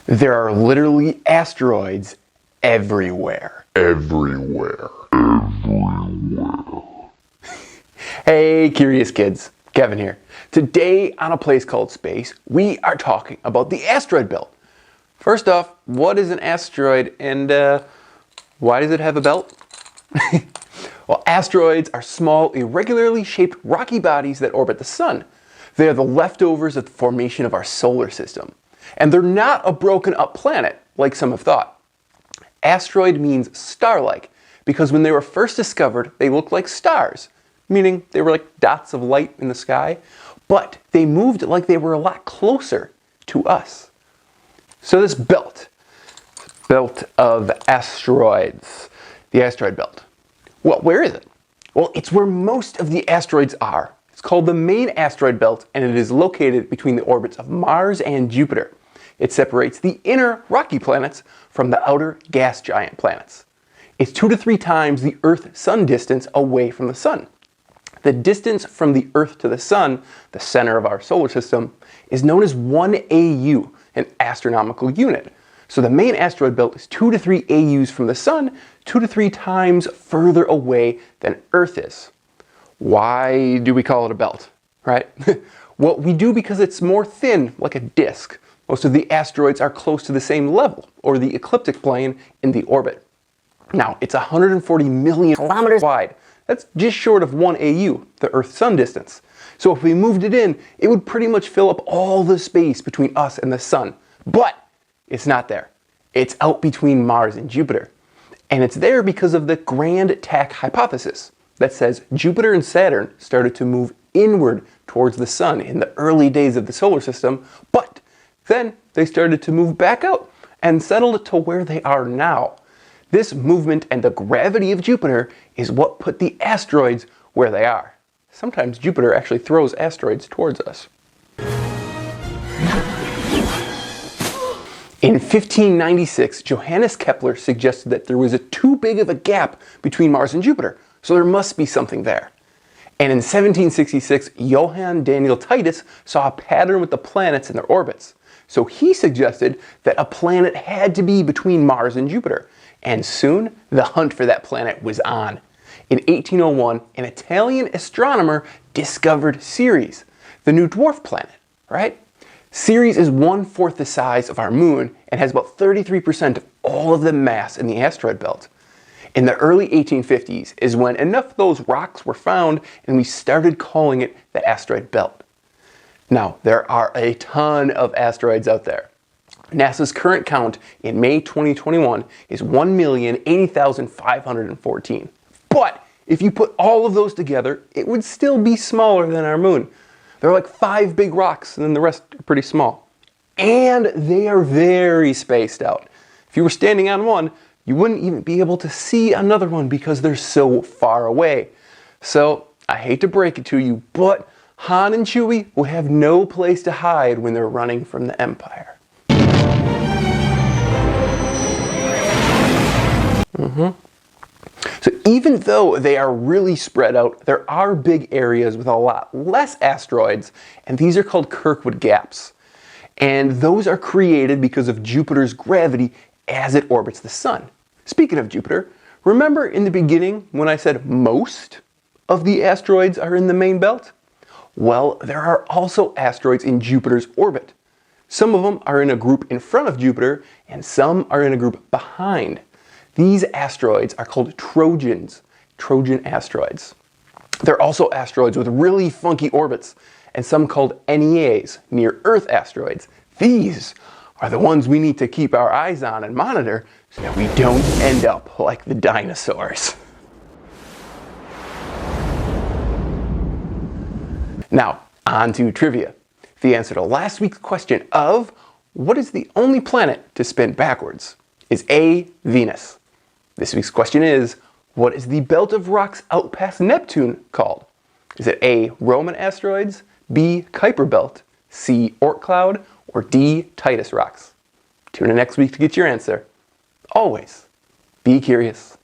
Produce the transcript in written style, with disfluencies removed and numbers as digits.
There are literally asteroids everywhere. Everywhere. Hey, curious kids. Kevin here. Today on A Place Called Space, we are talking about the asteroid belt. First off, what is an asteroid and why does it have a belt? Well, asteroids are small, irregularly shaped rocky bodies that orbit the sun. They are the leftovers of the formation of our solar system. And they're not a broken up planet, like some have thought. Asteroid means star-like, because when they were first discovered, they looked like stars, meaning they were like dots of light in the sky, but they moved like they were a lot closer to us. So this belt of asteroids, the asteroid belt. Well, where is it? Well, it's where most of the asteroids are. It's called the main asteroid belt, and it is located between the orbits of Mars and Jupiter. It separates the inner rocky planets from the outer gas giant planets. It's 2 to 3 times the Earth-Sun distance away from the Sun. The distance from the Earth to the Sun, the center of our solar system, is known as 1 AU, an astronomical unit. So the main asteroid belt is 2 to 3 AUs from the Sun, 2 to 3 times further away than Earth is. Why do we call it a belt, right? Well, we do because it's more thin, like a disk. Most of the asteroids are close to the same level, or the ecliptic plane, in the orbit. Now, it's 140 million kilometers wide. That's just short of 1 AU, the Earth-Sun distance. So if we moved it in, it would pretty much fill up all the space between us and the Sun. But it's not there. It's out between Mars and Jupiter. And it's there because of the grand tack hypothesis that says Jupiter and Saturn started to move inward towards the Sun in the early days of the solar system, but then they started to move back out and settled to where they are now. This movement and the gravity of Jupiter is what put the asteroids where they are. Sometimes Jupiter actually throws asteroids towards us. In 1596, Johannes Kepler suggested that there was too big of a gap between Mars and Jupiter, so there must be something there. And in 1766, Johann Daniel Titus saw a pattern with the planets in their orbits. So he suggested that a planet had to be between Mars and Jupiter. And soon, the hunt for that planet was on. In 1801, an Italian astronomer discovered Ceres, the new dwarf planet, right? Ceres is 1/4 the size of our moon and has about 33% of all of the mass in the asteroid belt. In the early 1850s is when enough of those rocks were found and we started calling it the asteroid belt. Now, there are a ton of asteroids out there. NASA's current count in May 2021 is 1,080,514. But if you put all of those together, it would still be smaller than our moon. There are like 5 big rocks and then the rest are pretty small. And they are very spaced out. If you were standing on one, you wouldn't even be able to see another one because they're so far away. So, I hate to break it to you, but Han and Chewie will have no place to hide when they're running from the Empire. So even though they are really spread out, there are big areas with a lot less asteroids, and these are called Kuiper Gaps. And those are created because of Jupiter's gravity as it orbits the Sun. Speaking of Jupiter, remember in the beginning when I said most of the asteroids are in the main belt? Well, there are also asteroids in Jupiter's orbit. Some of them are in a group in front of Jupiter, and some are in a group behind. These asteroids are called Trojans, Trojan asteroids. There are also asteroids with really funky orbits, and some called NEAs, near-Earth asteroids. These are the ones we need to keep our eyes on and monitor so that we don't end up like the dinosaurs. Now, on to trivia. The answer to last week's question of what is the only planet to spin backwards is A, Venus. This week's question is, what is the belt of rocks out past Neptune called? Is it A, Roman asteroids, B, Kuiper belt, C, Oort cloud, or D, Titus rocks? Tune in next week to get your answer. Always, be curious.